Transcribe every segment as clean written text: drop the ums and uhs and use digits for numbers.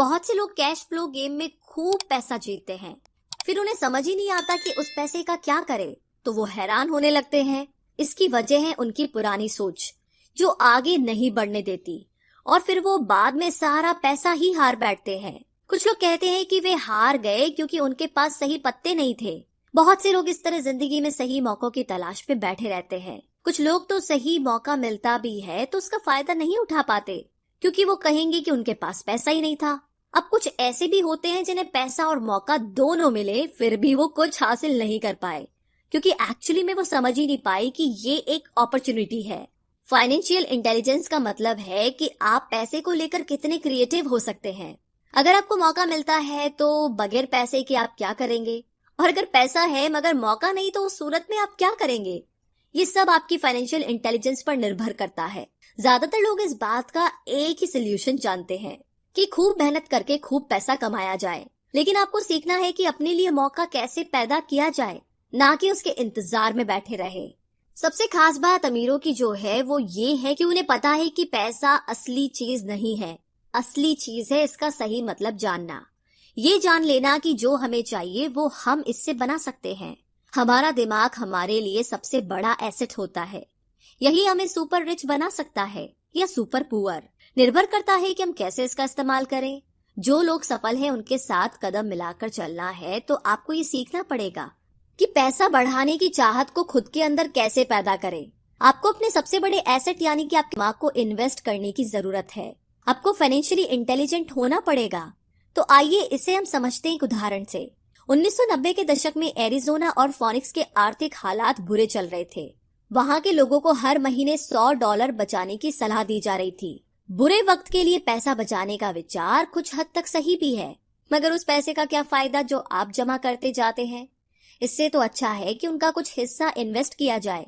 बहुत से लोग कैश फ्लो गेम में खूब पैसा जीतते हैं, फिर उन्हें समझ ही नहीं आता कि उस पैसे का क्या करें, तो वो हैरान होने लगते हैं। इसकी वजह है उनकी पुरानी सोच, जो आगे नहीं बढ़ने देती, और फिर वो बाद में सारा पैसा ही हार बैठते हैं। कुछ लोग कहते हैं कि वे हार गए क्योंकि उनके पास सही पत्ते नहीं थे। बहुत से लोग इस तरह जिंदगी में सही मौकों की तलाश में बैठे रहते हैं। कुछ लोग तो सही मौका मिलता भी है तो उसका फायदा नहीं उठा पाते, क्योंकि वो कहेंगे कि उनके पास पैसा ही नहीं था। अब कुछ ऐसे भी होते हैं जिन्हें पैसा और मौका दोनों मिले, फिर भी वो कुछ हासिल नहीं कर पाए, क्योंकि एक्चुअली में वो समझ ही नहीं पाई कि ये एक अपॉर्चुनिटी है। फाइनेंशियल इंटेलिजेंस का मतलब है कि आप पैसे को लेकर कितने क्रिएटिव हो सकते हैं। अगर आपको मौका मिलता है तो बगैर पैसे के आप क्या करेंगे, और अगर पैसा है मगर मौका नहीं तो उस सूरत में आप क्या करेंगे। ये सब आपकी फाइनेंशियल इंटेलिजेंस पर निर्भर करता है। ज्यादातर लोग इस बात का एक ही सोल्यूशन जानते हैं कि खूब मेहनत करके खूब पैसा कमाया जाए, लेकिन आपको सीखना है कि अपने लिए मौका कैसे पैदा किया जाए, ना कि उसके इंतजार में बैठे रहे। सबसे खास बात अमीरों की जो है वो ये है कि उन्हें पता है कि पैसा असली चीज नहीं है। असली चीज है इसका सही मतलब जानना, ये जान लेना कि जो हमें चाहिए वो हम इससे बना सकते हैं। हमारा दिमाग हमारे लिए सबसे बड़ा एसेट होता है। यही हमें सुपर रिच बना सकता है या सुपर पुअर, निर्भर करता है कि हम कैसे इसका इस्तेमाल करें। जो लोग सफल हैं उनके साथ कदम मिलाकर चलना है तो आपको ये सीखना पड़ेगा कि पैसा बढ़ाने की चाहत को खुद के अंदर कैसे पैदा करें। आपको अपने सबसे बड़े एसेट यानी कि आपके दिमाग को इन्वेस्ट करने की जरूरत है। आपको फाइनेंशियली इंटेलिजेंट होना पड़ेगा। तो आइए इसे हम समझते हैं एक उदाहरण से। 1990 के दशक में एरिजोना और फोनिक्स के आर्थिक हालात बुरे चल रहे थे। वहां के लोगों को हर महीने $100 बचाने की सलाह दी जा रही थी। बुरे वक्त के लिए पैसा बचाने का विचार कुछ हद तक सही भी है, मगर उस पैसे का क्या फायदा जो आप जमा करते जाते हैं। इससे तो अच्छा है कि उनका कुछ हिस्सा इन्वेस्ट किया जाए,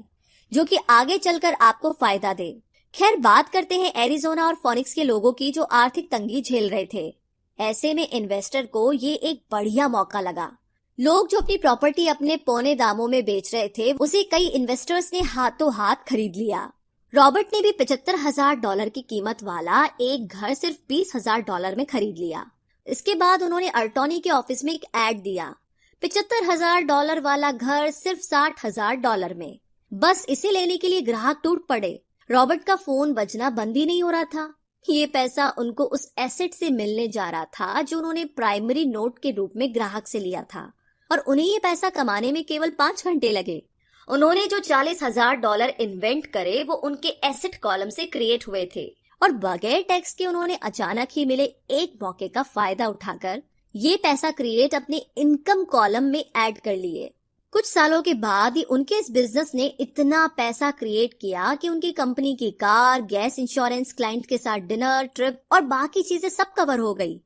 जो कि आगे चलकर आपको फायदा दे। खैर, बात करते हैं एरिजोना और फोनिक्स के लोगों की जो आर्थिक तंगी झेल रहे थे। ऐसे में इन्वेस्टर को ये एक बढ़िया मौका लगा। लोग जो अपनी प्रॉपर्टी अपने पौने दामों में बेच रहे थे, उसे कई इन्वेस्टर्स ने हाथों हाथ खरीद लिया। रॉबर्ट ने भी $75,000 की कीमत वाला एक घर सिर्फ $20,000 में खरीद लिया। इसके बाद उन्होंने अर्टोनी के ऑफिस में एक ऐड दिया, $75,000 वाला घर सिर्फ $60,000 में। बस इसे लेने के लिए ग्राहक टूट पड़े। रॉबर्ट का फोन बजना बंद ही नहीं हो रहा था। ये पैसा उनको उस एसेट से मिलने जा रहा था जो उन्होंने प्राइमरी नोट के रूप में ग्राहक से लिया था, और उन्हें ये पैसा कमाने में केवल 5 घंटे लगे। उन्होंने जो $40,000 इन्वेंट करे वो उनके एसेट कॉलम से क्रिएट हुए थे, और बगैर टैक्स के उन्होंने अचानक ही मिले एक मौके का फायदा उठाकर ये पैसा क्रिएट अपने इनकम कॉलम में ऐड कर लिए। कुछ सालों के बाद ही उनके इस बिजनेस ने इतना पैसा क्रिएट किया कि उनकी कंपनी की कार, गैस इंश्योरेंस, क्लाइंट के साथ डिनर, ट्रिप और बाकी चीजें सब कवर हो गई,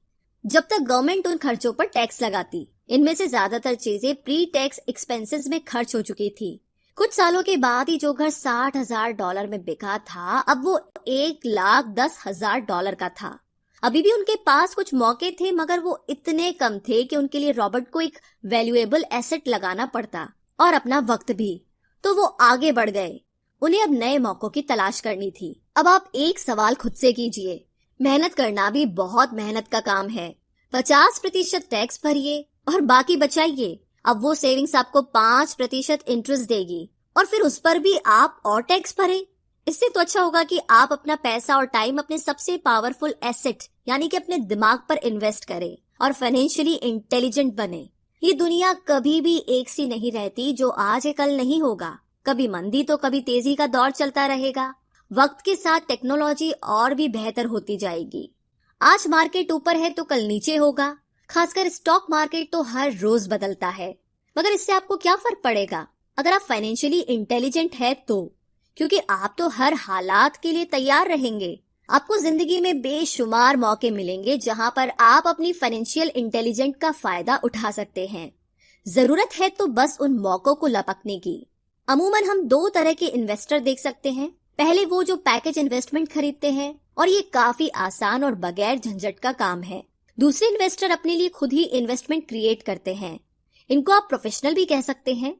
जब तक गवर्नमेंट उन खर्चों पर टैक्स लगाती। इनमें से ज्यादातर चीजें प्री टैक्स एक्सपेंसेस में खर्च हो चुकी थी। कुछ सालों के बाद ही जो घर $60,000 में बिका था, अब वो $1,10,000 का था। अभी भी उनके पास कुछ मौके थे, मगर वो इतने कम थे कि उनके लिए रॉबर्ट को एक वैल्यूएबल एसेट लगाना पड़ता, और अपना वक्त भी। तो वो आगे बढ़ गए। उन्हें अब नए मौकों की तलाश करनी थी। अब आप एक सवाल खुद से कीजिए, मेहनत करना भी बहुत मेहनत का काम है। 50% टैक्स भरिए और बाकी बचाइए। अब वो सेविंग्स आपको 5% इंटरेस्ट देगी, और फिर उस पर भी आप और टैक्स भरे। इससे तो अच्छा होगा कि आप अपना पैसा और टाइम अपने सबसे पावरफुल एसेट यानी कि अपने दिमाग पर इन्वेस्ट करें और फाइनेंशियली इंटेलिजेंट बने। ये दुनिया कभी भी एक सी नहीं रहती, जो आज है कल नहीं होगा। कभी मंदी तो कभी तेजी का दौर चलता रहेगा। वक्त के साथ टेक्नोलॉजी और भी बेहतर होती जाएगी। आज मार्केट ऊपर है तो कल नीचे होगा। खासकर स्टॉक मार्केट तो हर रोज बदलता है, मगर इससे आपको क्या फर्क पड़ेगा अगर आप फाइनेंशियली इंटेलिजेंट है तो, क्योंकि आप तो हर हालात के लिए तैयार रहेंगे। आपको जिंदगी में बेशुमार मौके मिलेंगे जहां पर आप अपनी फाइनेंशियल इंटेलिजेंट का फायदा उठा सकते हैं। जरूरत है तो बस उन मौकों को लपकने की। अमूमन हम 2 तरह के इन्वेस्टर देख सकते हैं। पहले वो जो पैकेज इन्वेस्टमेंट खरीदते हैं, और ये काफी आसान और बगैर झंझट का काम है। दूसरे इन्वेस्टर अपने लिए खुद ही इन्वेस्टमेंट क्रिएट करते हैं। इनको आप प्रोफेशनल भी कह सकते हैं।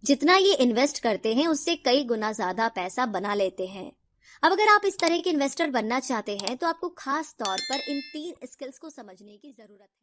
जितना ये इन्वेस्ट करते हैं उससे कई गुना ज्यादा पैसा बना लेते हैं। अब अगर आप इस तरह के इन्वेस्टर बनना चाहते हैं तो आपको खास तौर पर इन 3 स्किल्स को समझने की जरूरत है।